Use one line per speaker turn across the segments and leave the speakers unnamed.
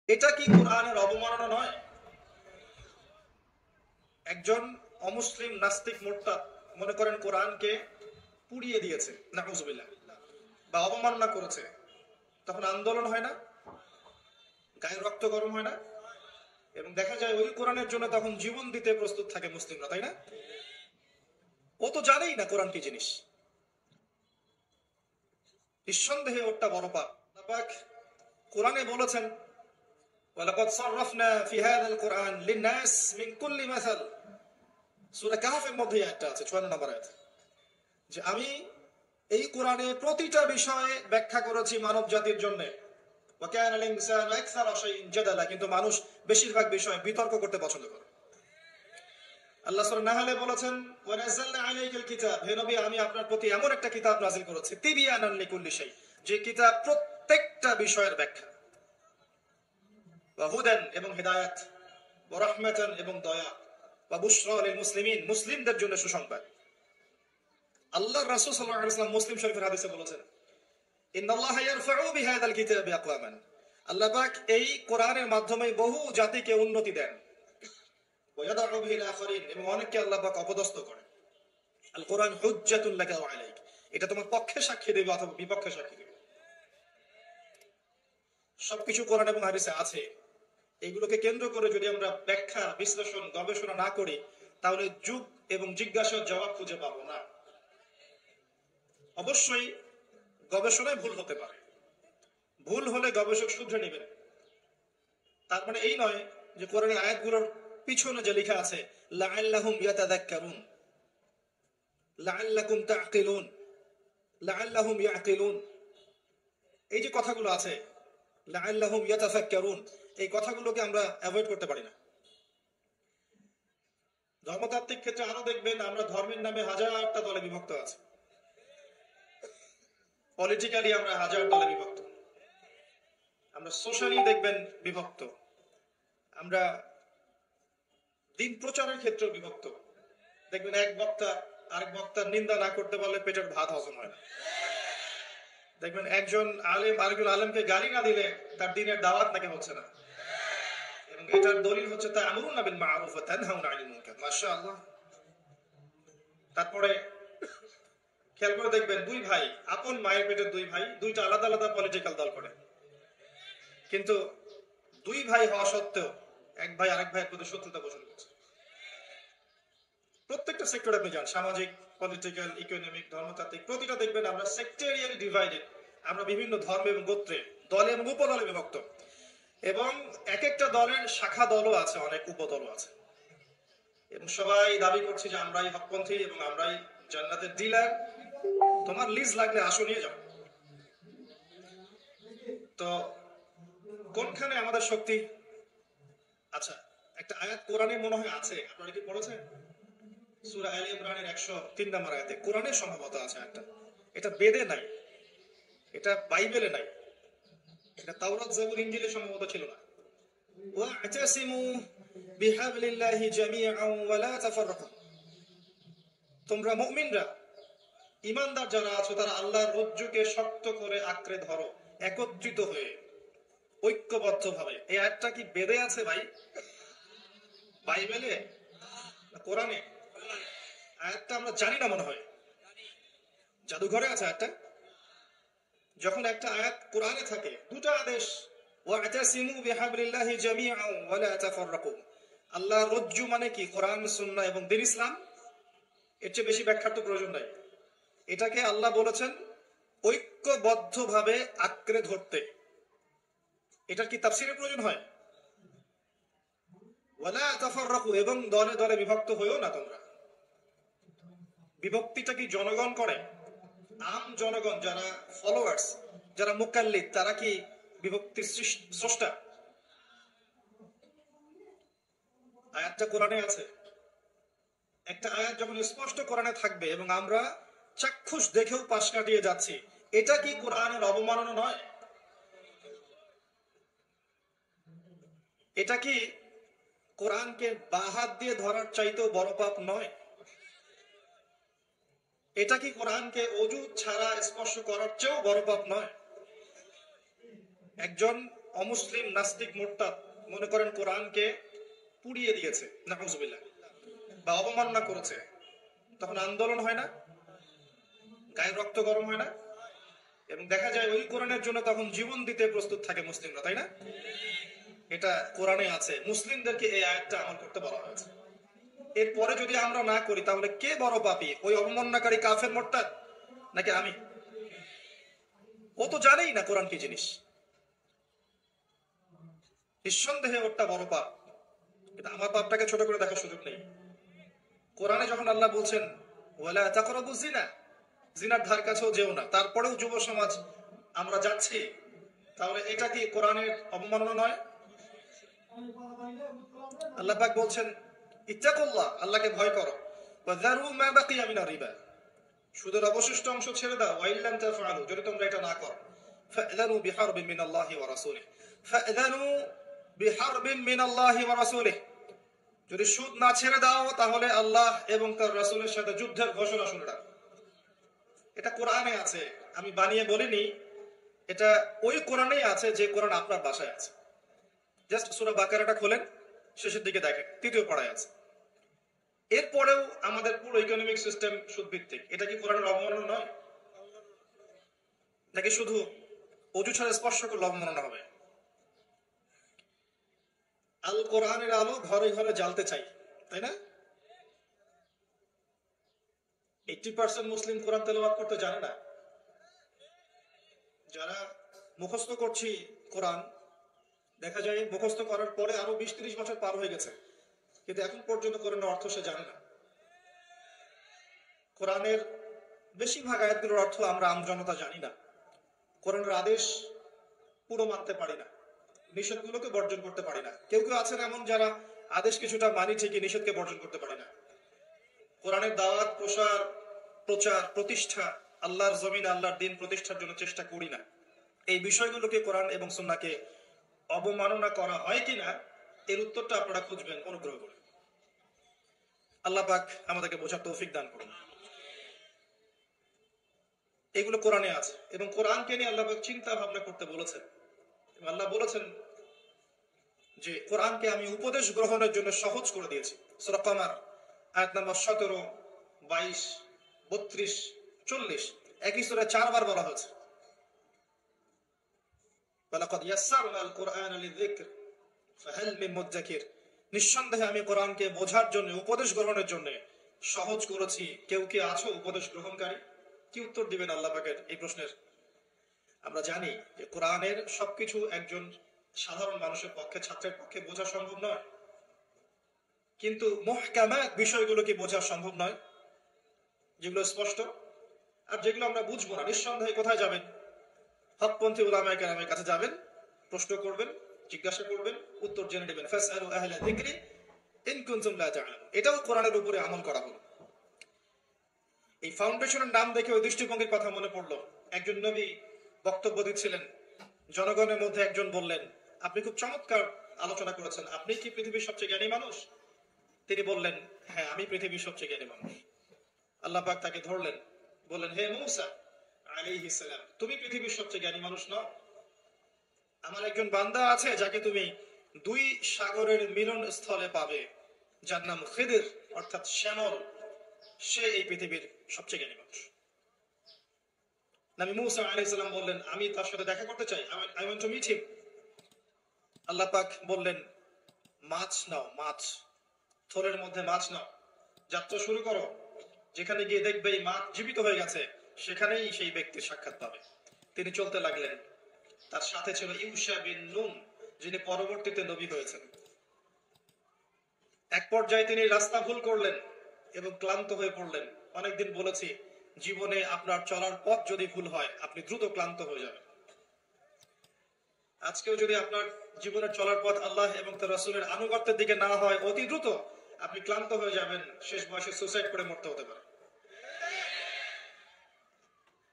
এটা কি কোরআনের অবমাননা নয়? একজন অমুসলিম নাস্তিক মোরতাদ মনে করেন কোরআনকে পুড়িয়ে দিয়েছে, নাউজুবিল্লাহ, বা অবমাননা করেছে, তখন আন্দোলন হয় না? গায়ের রক্ত গরম হয় না? এবং দেখা যায় ওই কোরআনের জন্য তখন জীবন দিতে প্রস্তুত থাকে মুসলিমরা, তাই না? ও তো জানেই না কোরআন কি জিনিস। নিঃসন্দেহে ওটা বড় পাপ। আল্লাহ পাক কোরআনে বলেছেন, ওয়ালাকাদ সাররাফনা ফি হাযাল কুরআন লিন-নাস মিন কুল্লি মাসাল। সূরা কাহফের মধ্যে একটা আছে 56 নম্বর আয়াত, যে আমি এই কোরআনে প্রতিটা বিষয়ে ব্যাখ্যা করেছি মানব জাতির জন্য। ওয়া কানা আল-ইনসানু আকসারা শাইইন জাদালা, কিন্তু মানুষ বেশিরভাগ বিষয়ে বিতর্ক করতে পছন্দ করে। আল্লাহ সূরা নাহলে বলেছেন, ওয়া নাযালনা আলাইকাল কিতাব, হে নবী আমি আপনার প্রতি এমন একটা কিতাব নাযিল করেছি, তিবিয়ানান লিকুল্লি শাই, যে কিতাব প্রত্যেকটা বিষয়ের ব্যাখ্যা, ওয়া হুদান এবং হিদায়াত, ওয়া রাহমাতান এবং দয়া, ওয়া বুশরা লিল মুসলিমিন মুসলিমদের জন্য সুসংবাদ। আল্লাহর রাসূল সাল্লাল্লাহু আলাইহি ওয়াসাল্লাম মুসলিম শরীফের হাদিসে বলেছেন, ইন্নাল্লাহা ইয়ারফাউ বিহাযাল কিতাবি আকওয়ামান, আল্লাহ পাক এই কোরআনের মাধ্যমে বহু জাতিকে উন্নতি দেন, ওয়া ইয়াদউ বিহিল আখারিন, এবং অনেককে আল্লাহ পাক অপদস্থ করেন। আল কোরআন হুজ্জাতুল লাকা ওয়া আলাইক, এটা তোমার পক্ষে সাক্ষী দেবে অথবা বিপক্ষে সাক্ষী দেবে। সবকিছু কোরআন এবং হাদিসে আছে। এইগুলোকে কেন্দ্র করে যদি আমরা ব্যাখ্যা, বিশ্লেষণ, গবেষণা না করি, তাহলে যুগ এবং জিজ্ঞাসার জবাব খুঁজে পাবো না। অবশ্যই গবেষণায় ভুল হতে পারে, ভুল হলে গবেষক শুধরে নেবেন। তার মানে এই নয় যে কোরআনের আয়াতগুলোর পিছনে যে লেখা আছে লাআল্লাহুম ইয়াতাযাক্কারুন, লাআল্লাকুম তা'কিলুন, লাআল্লাহুম ইয়াকিলুন, এই যে কথাগুলো আছে লাআল্লাহুম ইয়াতাফাক্কারুন, এই কথাগুলোকে আমরা অ্যাভয়েড করতে পারি না। ধর্মতাত্ত্বিক ক্ষেত্রে আরো দেখবেন আমরা ধর্মের নামে হাজারটা দলে বিভক্ত আছে, পলিটিক্যালি আমরা হাজার দলে বিভক্ত, আমরা সোশ্যালি দেখবেন বিভক্ত, আমরা দিন প্রচারের ক্ষেত্রে বিভক্ত। দেখবেন এক বক্তা আরেক বক্তার নিন্দা না করতে পারলে পেটের ভাত হজম হয় না। দেখবেন একজন আলেম আরেকজন আলেমকে গালি না দিলে তার দিনের দাওয়াত নাকি হচ্ছে না, এবং এটার দলিল হচ্ছে তা'মুরুনা বিল মা'রুফ ওয়া তানহাউনা আনিল মুনকার। মাশাআল্লাহ। তারপরে খেয়াল করে দেখবেন দুই ভাই, আপন মায়ের পেটের দুই ভাই, দুইটা আলাদা আলাদা পলিটিক্যাল দল করে, কিন্তু দুই ভাই হওয়া সত্ত্বেও এক ভাই আরেক ভাইয়ের প্রতি শত্রুতা পোষণ করছে। প্রত্যেকটা সেক্টরে আপনি যান, সামাজিক, পলিটিক্যাল, ইকোনমিক, ধর্মতাত্ত্বিক, প্রতিটা দেখবেন আমরা সেক্টেরিয়ালি ডিভাইডেড। আমরা বিভিন্ন ধর্ম এবং গোত্রে, দলে এবং উপদলে বিভক্ত, এবং এক একটা দলের শাখা দলও আছে, অনেক উপদলও আছে, এবং সবাই দাবি করছে যে আমরাই হকপন্থী এবং আমরাই জান্নাতের ডিলার, তোমার লিজ লাগলে আসো নিয়ে যাও। তো কোনখানে আমাদের শক্তি? আচ্ছা, একটা আয়াত কোরআনে মনে হয় আছে, আপনারা কি পড়েছেন? সূরা আলে ইমরানের 103 নম্বর আয়াতে কোরআনে সম্ভবত আছে একটা, এটা বেদে নাই, এটা বাইবেলে নাই, এটা তাওরাত, জাবুর, ইনজিলে সম্ভবত ছিল না। ওয়া'তাসিমু বিহাবলিল্লাহি জামিআন ওয়া লা তাফাররাকু, তোমরা মুমিনরা, ঈমানদার যারা আছো তারা আল্লাহর রজ্জুকে শক্ত করে আঁকড়ে ধরো, একত্রিত হয়ে, ঐক্যবদ্ধভাবে। এই আয়াতটা কি বেদে আছে ভাই? বাইবেলে না কোরআনে? আয়াতটা আমরা জানি না মনে হয়, জাদুঘরে আছে আয়াতটা। যখন একটা আয়াত কোরআনে থাকে, দুটো আদেশ, ওয়া'তাসিমু বিহাবলিল্লাহি জামিআন ওয়া লা তাফাররাকু, আল্লাহর রজ্জু মানে কি? কোরআন, সুন্নাহ এবং দ্বীন ইসলাম। এর চেয়ে বেশি ব্যাখ্যার তো প্রয়োজন নাই। এটাকে আল্লাহ বলেছেন ঐক্যবদ্ধভাবে আঁকড়ে ধরতে। এটার কি তাফসীরের প্রয়োজন হয়? ওয়ালা তাফাররাকু, এবং দলে দলে বিভক্ত হয়েও না তোমরা। বিভক্তিটা কি জনগণ করে? আম জনগণ, যারা ফলোয়ার্স, যারা মুকাল্লিদ, তারা কি বিভক্তির স্রষ্টা? আয়াতটা কোরআনে আছে। একটা আয়াত যখন স্পষ্ট কোরআনে থাকবে এবং আমরা চাক্ষুষ দেখেও পাশ কাটিয়ে যাচ্ছি, এটা কি কোরআনের অবমাননা নয়? এটা কি কোরআনকে বাহাত দিয়ে ধরার চাইতেও বড় পাপ নয়? এটা কি কোরআনকে অজু ছাড়া স্পর্শ করার চেয়েও বড় পাপ নয়? একজন অমুসলিম নাস্তিক মোরতাদ মনে করেন কোরআনকে পুড়িয়ে দিয়েছে নাউজুবিল্লাহ বা অবমাননা করেছে, তখন আন্দোলন হয় না? গায়ে রক্ত গরম হয় না? এবং দেখা যায় ওই কোরআনের জন্য তখন জীবন দিতে প্রস্তুত থাকে মুসলিমরা, তাই না? এটা কোরআনে আছে, মুসলিমদেরকে এই আয়াতটা আমল করতে বলা হয়েছে। এরপরে যদি আমরা না করি তাহলে কে বড় পাপী, ওই অবমাননাকারী কাফের মোরতাদ নাকি আমি? ও তো জানেই না কোরআন কি জিনিস। নিঃসন্দেহে ওটা বড় পাপ, কিন্তু আমার পাপটাকে ছোট করে দেখার সুযোগ নেই। কোরআনে যখন আল্লাহ বলছেন ওয়ালা তাকরাবু জিনা, জিনার ধার কাছেও যেও না, তারপরেও যুব সমাজ আমরা যাচ্ছি, তাহলে এটা কি কোরআনের অবমাননা নয়? আল্লাহ পাক বলছেন ইত্তাকুল্লাহ, আল্লাহকে ভয় করো, ওয়া যারু মা বাকিয়া মিনার রিবা, সুদের অবশিষ্ট অংশ ছেড়ে দাও, ওয়া ইল্লাম তাফআলু, যদি তোমরা এটা না করো, ফা'যানু বিহারবিন মিনাল্লাহি ওয়া রাসূলিহি, ফা'যানু বিহারবিন মিনাল্লাহি ওয়া রাসূলিহি, যদি সুদ না ছেড়ে দাও তাহলে আল্লাহ এবং তার রাসূলের সাথে যুদ্ধের ঘোষণা শুনে দাও। এটা কোরআনে আছে, আমি বানিয়ে বলিনি, এটা ওই কোরআনেই আছে যে কোরআন আপনার বাসায় আছে। জাস্ট সূরা বাকারাটা খোলেন, শেষের দিকে দেখেন, তৃতীয় পাড়ায় আছে। এরপরেও আমাদের পুরো ইকোনমিক সিস্টেম সুদ ভিত্তিক, এটা কি কোরআনের অবমাননা নয়? নাকি শুধু অজু ছাড়া স্পর্শ করলে অবমাননা হবে? আল কোরআনের আলো ঘরে ঘরে জ্বালতে চাই, তাই না? 80% মুসলিম কোরআন তেলাওয়াত করতে জানে না। যারা মুখস্থ করছি কোরআন, দেখা যায় মুখস্থ করার পরে আরো 20-30 বছর পার হয়ে গেছে, কিন্তু এখন পর্যন্ত কোরআনের অর্থ সে জানে না। কোরআনের বেশিরভাগ আয়াতগুলোর অর্থ আমরা আমজনতা জানি না। কোরআনের আদেশ পুরো মানতে পারি না, নিষেধগুলোকে বর্জন করতে পারি না। কেউ কেউ আছেন এমন যারা আদেশ কিছুটা মানি ঠিকই, নিষেধকে বর্জন করতে পারি না। কোরআনের দাওয়াত, প্রচার, প্রতিষ্ঠা, আল্লাহর জমিন আল্লাহর দিন প্রতিষ্ঠার জন্য চেষ্টা করি না। এই বিষয়গুলোকে কোরআন এবং সুন্নাহকে অবমাননা করা হয় কিনা, এর উত্তরটা আপনারা খুঁজবেন অনুগ্রহ করে। আল্লাহ পাক আমাদেরকে বোঝার তৌফিক দান করুন। এগুলো কোরআনে আছে এবং কোরআনকে নিয়ে আল্লাহ পাক চিন্তা ভাবনা করতে বলেছেন। আল্লাহ বলেছেন যে কোরআনকে আমি উপদেশ গ্রহণের জন্য সহজ করে দিয়েছি। সূরা কামার আয়াত নাম্বার 17, 22, 32, 40 একই সূরায় 4 বার বলা হয়েছে ওয়ালাকাদ ইয়াসসারনাল কুরআনা লিযিকর ফাহাল মিন মুদ্দাকির, নিঃসন্দেহে আমি কোরআনকে বোঝার জন্য, উপদেশ গ্রহণের জন্য সহজ করেছি, কেউ কি আছো উপদেশ গ্রহণকারী? কি উত্তর দিবেন আল্লাহ পাকের এই প্রশ্নের? আমরা জানি যে কোরআনের সবকিছু একজন সাধারণ মানুষের পক্ষে, ছাত্রের পক্ষে বোঝা সম্ভব নয়, কিন্তু মুহকামাত বিষয়গুলো কি বোঝা সম্ভব নয়, যেগুলো স্পষ্ট। আর যেগুলো আমরা বুঝবো না, নিঃসন্দেহে কোথায় যাবেন? হকপন্থী উলামায়ে কেরামের কাছে যাবেন, প্রশ্ন করবেন, জিজ্ঞাসা করবেন, উত্তর জেনে নেবেন। ফাসআলু আহলা যিকরি ইন কুনতুম লা তা'লামুন, এটাও কোরআনের উপরে আমল করা হলো। এই ফাউন্ডেশনের নাম দেখে ওই দৃষ্টিভঙ্গির কথা মনে পড়লো। একজন নবী বক্তব্য দিচ্ছিলেন, জনগণের মধ্যে একজন বললেন, আপনি খুব চমৎকার আলোচনা করেছেন, আপনি কি পৃথিবীর সবচেয়ে জ্ঞানী মানুষ? তিনি বললেন, হ্যাঁ আমি পৃথিবীর সবচেয়ে জ্ঞানী মানুষ। আল্লাহ পাক তাকে ধরলেন, বললেন, হে মূসা আলাইহিস সালাম, তুমি পৃথিবীর সবচেয়ে জ্ঞানী মানুষ নও। আমার একজন বান্দা আছে যাকে তুমি 2 সাগরের মিলন স্থলে পাবে, যার নাম খিদির অর্থাৎ শ্যামল, সে এই পৃথিবীর সবচেয়ে জ্ঞানী মানুষ। নবী মূসা আলাইহিস সালাম বললেন, আমি তার সাথে দেখা করতে চাই, I want to meet him. Allah পাক বললেন, মাছ নাও, মাছ, থলের মধ্যে মাছ নাও, যাত্রা শুরু করো, যেখানে গিয়ে দেখবে এই মাছ জীবিত হয়ে গেছে, সেখানেই সেই ব্যক্তির সাক্ষাৎ পাবে। তিনি চলতে লাগলেন, তার সাথে ছিল ইউশা বিন নুন, যিনি পরবর্তীতে নবী হয়েছেন। এক পর্যায়ে তিনি রাস্তা ভুল করলেন এবং ক্লান্ত হয়ে পড়লেন। অনেকদিন বলেছি, জীবনে আপনার চলার পথ যদি ভুল হয়, আপনি দ্রুত ক্লান্ত হয়ে যাবেন। আজকেও যদি আপনার জীবনের চলার পথ আল্লাহ এবং তার রাসূলের আনুগত্যের দিকে না হয়, অতি দ্রুত আপনি ক্লান্ত হয়ে যাবেন, শেষ বয়সে সুসাইড করে মরতে হতে পারে।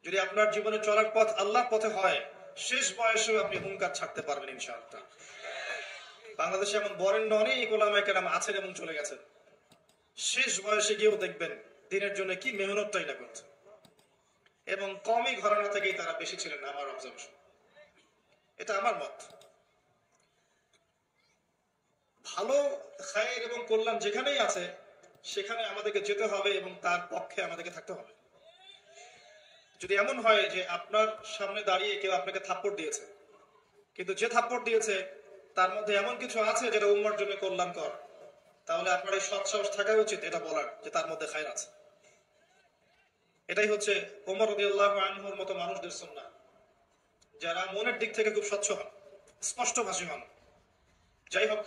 যদি আপনার জীবনে চলার পথ আল্লাহর পথে হয়, শেষ বয়সেও আপনি হুঙ্কার ছাড়তে পারবেন ইনশাআল্লাহ। বাংলাদেশে এমন বরেণ্য অনেক উলামায়ে কেরাম আছেন এবং চলে গেছেন, শেষ বয়সে গিয়েও দেখবেন দিনের জন্য কি মেহনতটাই না করছে, এবং কমই ঘরানা থেকেই তারা বেশি ছিলেন, আমার অবজারভেশন, এটা আমার মত। ভালো খায়ের এবং কল্যাণ যেখানেই আছে সেখানে আমাদেরকে যেতে হবে এবং তার পক্ষে আমাদেরকে থাকতে হবে। যদি এমন হয় যে আপনার সামনে দাঁড়িয়ে কেউ আপনাকে থাপ্পড় দিয়েছে, কিন্তু যে থাপ্পড় দিয়েছে তার মধ্যে এমন কিছু আছে যেটা উম্মার জন্য কল্যাণকর, তাহলে আপনার এই সৎ সাহস থাকা উচিত এটা বলার যে তার মধ্যে খায়ের আছে। এটাই হচ্ছে ওমর রাদিয়াল্লাহু আনহুর মতো মানুষদের সুন্নাহ, যারা মনের দিক থেকে খুব স্বচ্ছ হন, স্পষ্টভাষী হন। যাই হোক,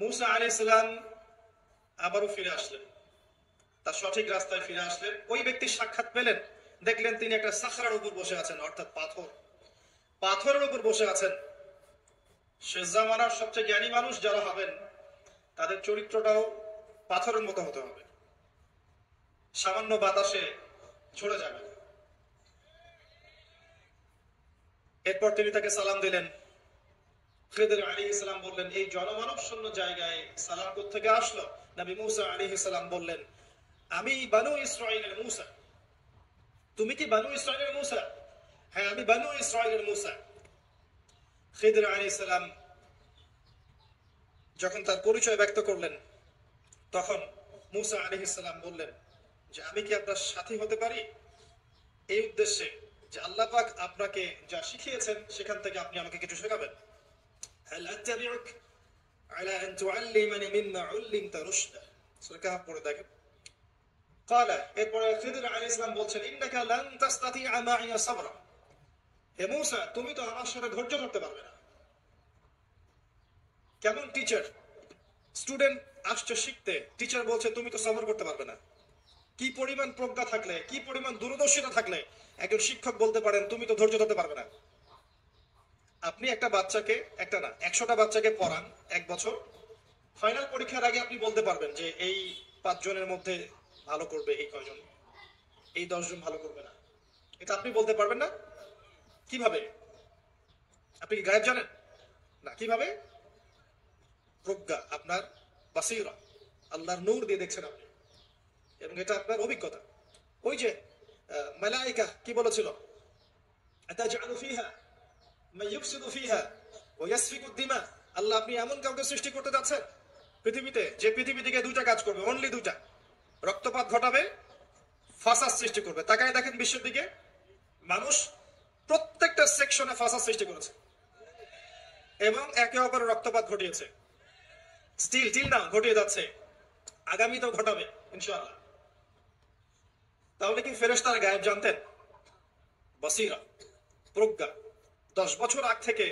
মুসা আলাইহিস সালাম আবারও ফিরে আসলেন, তার সঠিক রাস্তায় ফিরে আসলেন। ওই ব্যক্তির সাক্ষাৎ পেলেন, দেখলেন তিনি একটা সাখরার উপর বসে আছেন, অর্থাৎ পাথরের উপর বসে আছেন। শেষ জামানার সবচেয়ে জ্ঞানী মানুষ যারা হবেন তাদের চরিত্রটাও পাথরের মতো হতে হবে, সামান্য বাতাসে ঝরে যাবে। এরপর তিনি তাকে সালাম দিলেন। খিদর আলাইহিস সালাম বললেন, এই জনমানব শূন্য জায়গায় সালাম কোত্থেকে আসলো? নবী মুসা আলাইহিস সালাম বললেন, আমি বানু ইসরাঈলের মুসা। তুমি কি বানু ইসরাঈলের মুসা? হ্যাঁ, আমি বানু ইসরাঈলের মুসা। খিদর আলাইহিস সালাম যখন তার পরিচয় ব্যক্ত করলেন, তখন মুসা আলাইহিস সালাম বললেন যে আমি কি আপনার সাথী হতে পারি, এই উদ্দেশ্যে যে আল্লাহ পাক আপনাকে যা শিখিয়েছেন সেখান থেকে আপনি আমাকে কিছু শেখাবেন। হাল আত্তাবিউক আলা আন তুআল্লিমানি মিম্মা উল্লিমতা রুশদা, সূরা কাহফ পড়ে দেখেন। ক্বালা, এরপরে খিদর আলাইহিস সালাম বলছেন, ইন্নাকা লান তাসতাতিআ মাইয়া সাবরা। হে মুসা, তুমি তো আমার সাথে ধৈর্য ধরতে পারবে না। কেমন টিচার, স্টুডেন্ট আসছে শিখতে, টিচার বলছে তুমি তো সবর করতে পারবে না। কি পরিমাণ প্রজ্ঞা থাকলে, কি পরিমাণ দূরদর্শিতা থাকলে একজন শিক্ষক বলতে পারেন তুমি তো ধৈর্য ধরতে পারবে না। আপনি একটা বাচ্চাকে, একটা না 100টা বাচ্চাকে পড়ান 1 বছর, ফাইনাল পরীক্ষার আগে আপনি বলতে পারবেন যে এই 5 জনের মধ্যে ভালো করবে এই কয়জন, এই 10 জন ভালো করবে না। এটা আপনি বলতে পারবেন না। কিভাবে? আপনি কি গায়েব জানেন না? কিভাবে? প্রজ্ঞা, আপনার বাসীরা, আল্লাহর নূর দিয়ে দেখছেন আপনি, এবং এটা আপনার অভিজ্ঞতা। ওই যে মালায়েকা কি বলেছিল, আতাজআলু ফিহা মা ইউফসিদু ফিহা ওয়া ইয়াসফিকু দিমা। আল্লাহ, আপনি এমন কাউকে সৃষ্টি করতে যাচ্ছেন পৃথিবীতে যে পৃথিবী থেকে 2টা কাজ করবে, অনলি 2টা, রক্তপাত ঘটাবে, ফাসাদ সৃষ্টি করবে। তাকায় দেখেন বিশ্বের দিকে, মানুষ প্রত্যেকটা সেকশনে ফাসাদ সৃষ্টি করেছে এবং একে অপরের রক্তপাত ঘটিয়েছে, স্টিল না ঘটিয়ে যাচ্ছে, আগামীতেও ঘটাবে ইনশাআল্লাহ। তাহলে কি ফেরেশতারা গায়েব জানতেন? বসিরা, প্রজ্ঞা। 10 বছর আগ থেকে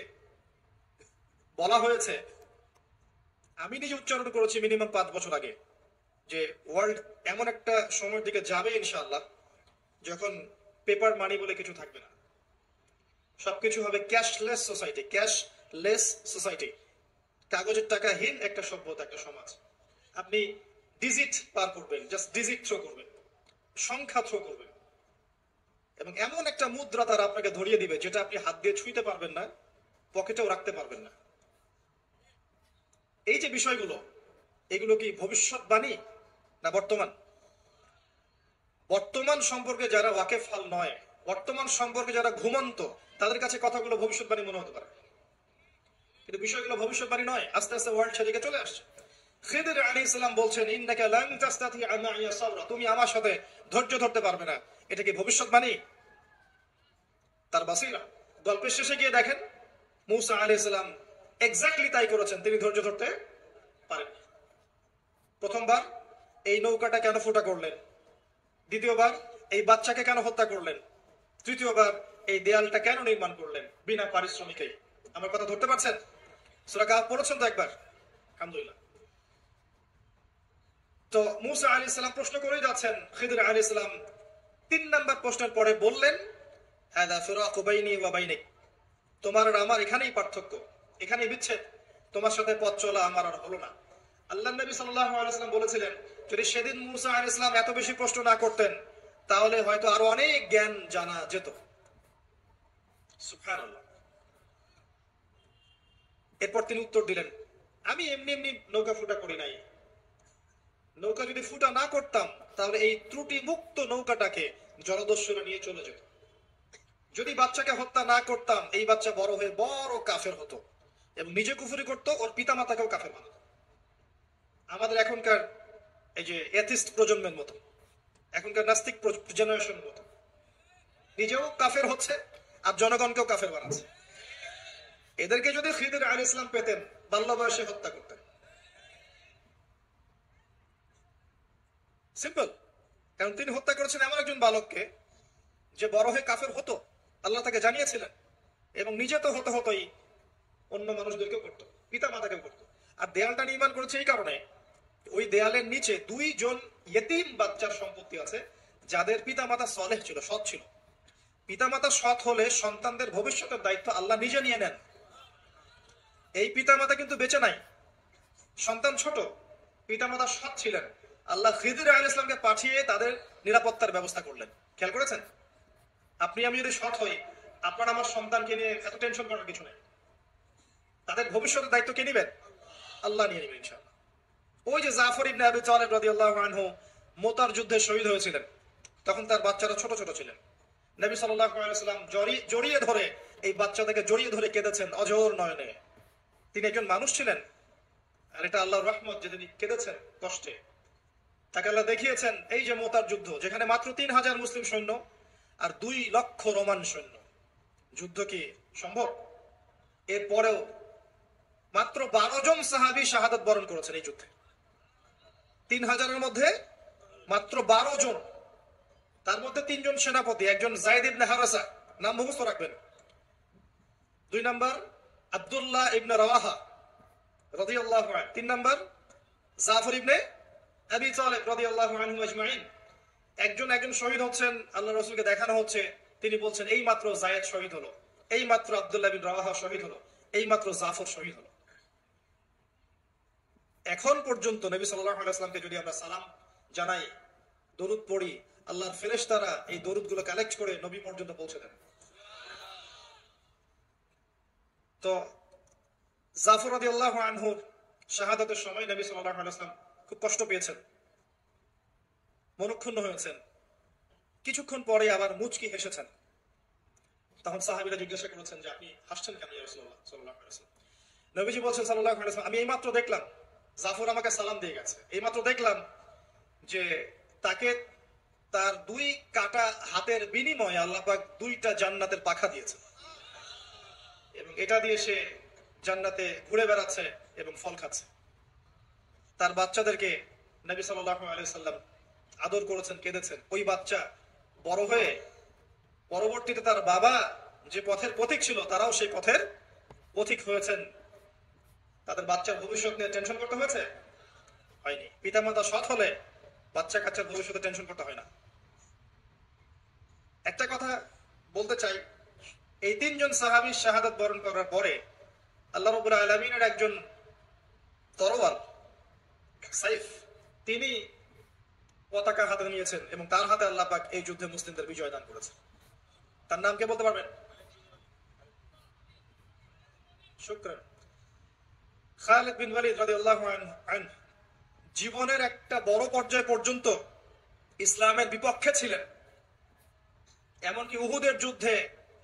বলা হয়েছে, আমি নিজে উচ্চারণ করেছি মিনিমাম 5 বছর আগে, যে ওয়ার্ল্ড এমন একটা সময়ের দিকে যাবে ইনশাআল্লাহ যখন পেপার মানি বলে কিছু থাকবে না, সবকিছু হবে ক্যাশলেস সোসাইটি, ক্যাশলেস সোসাইটি, কাগজের টাকাহীন একটা সভ্যতা, একটা সমাজ। আপনি ডিজিট পার করবেন, জাস্ট ডিজিট থ্রো করবেন, সংখ্যা থ্রো করবেন, এবং এমন একটা মুদ্রা তারা আপনাকে ধরিয়ে দিবে যেটা আপনি হাত দিয়ে ছুঁইতে পারবেন না, পকেটেও রাখতে পারবেন না। এই যে বিষয়গুলো, এগুলো কি ভবিষ্যৎবাণী না বর্তমান? বর্তমান সম্পর্কে যারা ওয়াকেফাল নয়, বর্তমান সম্পর্কে যারা ঘুমন্ত, তাদের কাছে কথাগুলো ভবিষ্যৎবাণী মনে হতে পারে, কিন্তু বিষয়গুলো ভবিষ্যৎবাণী নয়। আস্তে আস্তে ওয়ার্ল্ড সেদিকে চলে আসছে। খিদর আলাইহিস সালাম বলছেন, ইন্নাকা লান তাসতাতিআ মাইয়া সাবরা, তুমি আমার সাথে ধৈর্য ধরতে পারবে না। এটা কি ভবিষ্যৎবাণী? তার বাসীরা। গল্পের শেষে গিয়ে দেখেন মুসা আলাইহিস সালাম এক্স্যাক্টলি তাই করেছেন, তিনি ধৈর্য ধরতে পারেন। প্রথমবার এই নৌকাটা কেন ফুটা করলেন, দ্বিতীয়বার এই বাচ্চাকে কেন হত্যা করলেন, তৃতীয়বার এই দেয়ালটা কেন নির্মাণ করলেন বিনা পারিশ্রমিকে? আমার কথা ধরতে পারছেন? সূরা কাহফ পড়েছেন তো একবার? আলহামদুলিল্লাহ। তো মুসা আলাইহিস সালাম প্রশ্ন করেই যাচ্ছেন, খিদর আলাইহিস সালাম 3 নাম্বার প্রশ্নের পরে বললেন, হাদা ফিরাকু বাইনি ওয়া বাইনিক, তোমার আর আমার এখানেই পার্থক্য, এখানেই বিচ্ছেদ, তোমার সাথে পথ চলা আমার আর হলো না। আল্লাহর নবী সাল্লাল্লাহু আলাইহি ওয়াসাল্লাম বলেছিলেন, যদি সেদিন মুসা আলাইহিস সালাম এত বেশি প্রশ্ন না করতেন তাহলে হয়তো আরো অনেক জ্ঞান জানা যেত। সুবহানাল্লাহ। এরপর তিনি উত্তর দিলেন, আমি এমনি এমনি নৌকা ফুটা করি নাই। নৌকা যদি ফুটা না করতাম তাহলে এই ত্রুটি মুক্ত নৌকাটাকে জলদস্যুরা নিয়ে চলে যেত। যদি বাচ্চাকে হত্যা না করতাম এই বাচ্চা বড় হয়ে বড় কাফের হতো এবং নিজে কুফরি করতো, ওর পিতা মাতাকেও কাফের বানাতো। আমাদের এখনকার এই যে এথিস্ট প্রজন্মের মতো, এখনকার নাস্তিক জেনারেশনের মতো, নিজেও কাফের হচ্ছে আর জনগণকেও কাফের বানাচ্ছে। এদেরকে যদি খিদির আলাইহিস সালাম পেতেন, বাল্য বয়সে হত্যা করতেন। সিম্পল। কারণ তিনি হত্যা করেছেন এমন একজন বালককে যে বড় হয়ে কাফের হতো, আল্লাহ তাকে জানিয়েছিলেন, এবং নিজে তো হতোই, অন্য মানুষদেরকেও করতো, পিতা মাতাকেও করতো। আর দেয়ালটা নির্মাণ করেছে এই কারণে, ওই দেয়ালের নিচে 2 জন ইয়েতিম বাচ্চার সম্পত্তি আছে, যাদের পিতা মাতা সলেহ ছিল, সৎ ছিল। পিতা মাতা সৎ হলে সন্তানদের ভবিষ্যতের দায়িত্ব আল্লাহ নিজে নিয়ে নেন। এই পিতা মাতা কিন্তু বেঁচে নাই, সন্তান ছোট, পিতা মাতা সৎ ছিলেন, আল্লাহ খিদির আলাইহিস সালামকে পাঠিয়ে তাদের নিরাপত্তার ব্যবস্থা করলেন। খেয়াল করেছেন? আপনি আমি যদি সৎ হই, আপনার আমার সন্তানকে নিয়ে এত টেনশন করার কিছু নেই। তাদের ভবিষ্যতের দায়িত্ব কে নিবেন? আল্লাহ নিয়ে নেবেন ইনশাআল্লাহ। ওই যে জাফর ইবনে আবি তালেব রাদিয়াল্লাহু আনহু মুতার যুদ্ধে শহীদ হয়েছিলেন, তখন তার বাচ্চারা ছোট ছোট ছিলেন। নবী সাল্লাল্লাহু আলাইহি ওয়াসাল্লাম জড়িয়ে ধরে, এই বাচ্চাটাকে জড়িয়ে ধরে কেঁদেছেন অঝোর নয়নে। তিনি একজন মানুষ ছিলেন, আর এটা আল্লাহর রহমত যে তিনি কেঁদেছেন কষ্টে। তাকে আল্লাহ দেখিয়েছেন এই যে মুতার যুদ্ধ, যেখানে মাত্র 3000 মুসলিম সৈন্য আর 2 লক্ষ রোমান সৈন্য। যুদ্ধ কি সম্ভব? এরপরেও মাত্র 12 জন সাহাবী শাহাদাত বরণ করেছেন এই যুদ্ধে। 3000-এর মধ্যে মাত্র 12 জন, তার মধ্যে 3 জন সেনাপতি, একজন যায়েদ ইবনে হারাসা, নাম মুখস্থ রাখবেন। 2 নাম্বার আব্দুল্লাহ ইবনে রাওয়াহা রাদিয়াল্লাহু আনহু, 3 নাম্বার জাফর ইবনে আবি তালেব রাদিয়াল্লাহু আনহু আজমাইন। একজন শহীদ হচ্ছেন, আল্লাহ রাসূলকে দেখানো হচ্ছে, তিনি বলছেন এই মাত্র যায়েদ শহীদ হলো, এই মাত্র আব্দুল্লাহ বিন রাওয়াহা শহীদ হলো, এই মাত্র জাফর শহীদ হলো। এখন পর্যন্ত নবী সাল্লাল্লাহু আলাইহি ওয়াসাল্লামকে যদি আমরা সালাম জানাই, দরুদ পড়ি, আল্লাহর ফেরেশতারা এই দরুদগুলো কালেক্ট করে নবী পর্যন্ত পৌঁছে দেন। তো জাফর রাদিয়াল্লাহু আনহু শাহাদাতের সময় নবী সাল্লাল্লাহু আলাইহি ওয়াসাল্লাম খুব কষ্ট পেয়েছেন, মনক্ষুণ্ণ হয়েছেন। কিছুক্ষণ পরে আবার মুচকি হেসেছেন। তখন সাহাবীরা জিজ্ঞাসা করেছেন যে আপনি হাসছেন কেন ইয়া রাসূলুল্লাহ সাল্লাল্লাহু আলাইহি ওয়াসাল্লাম? নবীজি বলছেন সাল্লাল্লাহু আলাইহি ওয়াসাল্লাম, আমি এইমাত্র দেখলাম জাফর আমাকে সালাম দিয়ে গেছে, এইমাত্র দেখলাম যে তাকে তার 2 কাটা হাতের বিনিময়ে আল্লাহ পাক 2টা জান্নাতের পাখা দিয়েছে, এবং এটা দিয়ে সে জান্নাতে ঘুরে বেড়াচ্ছে এবং ফল খাচ্ছে। তার বাচ্চাদেরকে নবী সাল্লাল্লাহু আলাইহি ওয়াসাল্লাম আদর করেছেন, কেঁদেছেন। ওই বাচ্চা বড় হয়ে পরবর্তীতে তার বাবা যে পথের পথিক ছিল, তারাও সেই পথের পথিক হয়েছেন। তাদের বাচ্চার ভবিষ্যৎ নিয়ে টেনশন করতে হয়েছে? হয়নি। পিতামাতা সৎ হলে বাচ্চা কাচ্চার ভবিষ্যতে টেনশন করতে হয় না। একটা কথা বলতে চাই, এই 3 জন সাহাবী শাহাদাত বরণ করার পরে আল্লাহ রাব্বুল আলামিনের একজন তরোয়াল, সাইফ, তিনি পতাকা হাতে নিয়েছেন, এবং তার হাতে আল্লাহ পাক এই যুদ্ধে মুসলিমদের বিজয় দান করেছেন। তার নাম কে বলতে পারবেন? শুকরান। খালিদ বিন ওয়ালিদ রাদিয়াল্লাহু আনহু জীবনের একটা বড় পর্যায় পর্যন্ত ইসলামের বিপক্ষে ছিলেন, এমনকি উহুদের যুদ্ধে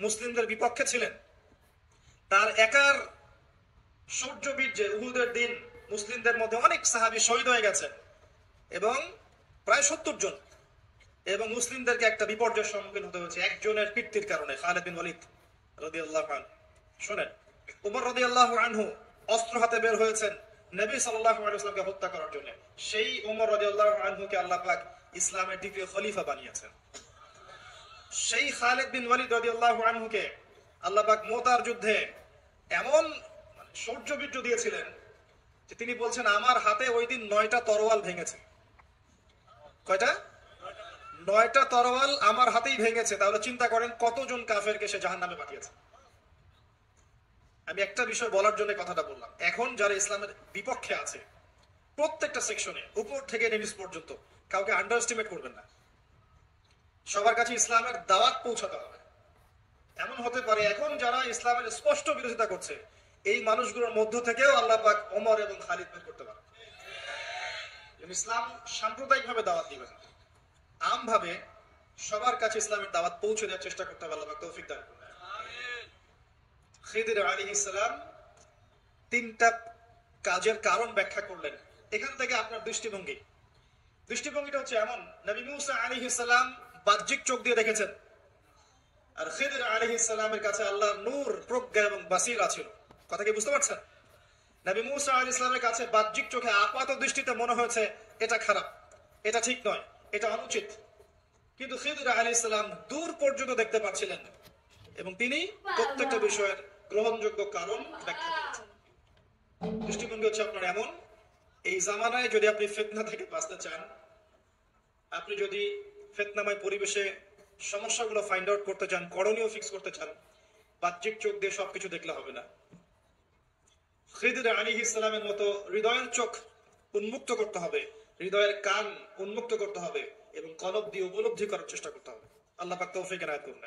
মুসলিমদের বিপক্ষে ছিলেন। তার একার শৌর্য বীর্যে উহুদের দিন মুসলিমদের মধ্যে অনেক সাহাবী শহীদ হয়ে গেছেন, এবং প্রায় 70 জন, এবং মুসলিমদেরকে একটা বিপর্যয়ের সম্মুখীন হতে হয়েছে একজনের কীর্তির কারণে, খালিদ বিন ওয়ালিদ রাদিয়াল্লাহু আনহু। শুনেন, উমর রাদিয়াল্লাহু আনহু অস্ত্র হাতে বের হয়েছেন নবী সাল্লাল্লাহু আলাইহি ওয়াসাল্লামকে হত্যা করার জন্য। সেই উমর রাদিয়াল্লাহু আনহুকে আল্লাহ পাক ইসলামের দ্বিতীয় খলিফা বানিয়েছেন। সেই খালিদ বিন ওয়ালিদ রাদিয়াল্লাহু আনহুকে আল্লাহ পাক মুতার যুদ্ধে এমন শৌর্য বীর্য দিয়েছিলেন যে তিনি বলছেন আমার হাতে ওই দিন 9টা তরোয়াল ভেঙেছে। কয়টা? 9টা তরোয়াল আমার হাতেই ভেঙেছে। তাহলে চিন্তা করেন কতজন কাফেরকে সে জাহান্নামে পাঠিয়েছে। আমি একটা বিষয় বলার জন্য কথাটা বললাম, এখন যারা ইসলামের বিপক্ষে আছে প্রত্যেকটা সেকশনে, উপর থেকে নিচ পর্যন্ত, কাউকে আন্ডারএস্টিমেট করবেন না। সবার কাছে ইসলামের দাওয়াত পৌঁছাতে হবে। এমন হতে পারে এখন যারা ইসলামের স্পষ্ট বিরোধিতা করছে, এই মানুষগুলোর মধ্য থেকেও আল্লাহ পাক ওমর এবং খালিদ বের করতে পারে। ইসলাম সাম্প্রদায়িক ভাবে দাওয়াত দিবেন, আমভাবে সবার কাছে ইসলামের দাওয়াত পৌঁছে দেওয়ার চেষ্টা করতে হবে। আল্লাহ পাক তৌফিক দান করুন। খিদির আলাইহিস সালাম তিনটা কাজের কারণ ব্যাখ্যা করলেন। এখান থেকে আপনার দৃষ্টিভঙ্গিটা হচ্ছে এমন, নবী মুসা আলাইহিস সালাম বাহ্যিক চোখ দিয়ে দেখেছেন, আর খিদর আলাইহিস সালামের কাছে আল্লাহর নূর, প্রজ্ঞা এবং বাসীরা ছিল। কথা কি বুঝতে পারছেন? নবী মুসা আলাইহিস সালামের কাছে বাহ্যিক চোখে আপাত দৃষ্টিতে মনে হয়েছে এটা খারাপ, এটা ঠিক নয়, এটা অনুচিত, কিন্তু খিদর আলাইহিস সালাম দূর পর্যন্ত দেখতে পাচ্ছিলেন এবং তিনি প্রত্যেকটা বিষয়ের গ্রহণযোগ্য কারণ ব্যাখ্যা করেছেন। দৃষ্টিভঙ্গি হচ্ছে আপনার এমন, এই জামানায় যদি আপনি ফিতনা থেকে বাঁচতে চান, আপনি যদি ফিতনাময় পরিবেশে সমস্যাগুলো ফাইন্ড আউট করতে চান, করণীয় ফিক্স করতে চান, বাহ্যিক চোখ দিয়ে সবকিছু দেখলে হবে না। খিদর আলাইহিস সালামের মতো হৃদয়ের চোখ উন্মুক্ত করতে হবে, হৃদয়ের কান উন্মুক্ত করতে হবে এবং কলব দিয়ে উপলব্ধি করার চেষ্টা করতে হবে। আল্লাহ পাক তৌফিক এনায়েত করুন।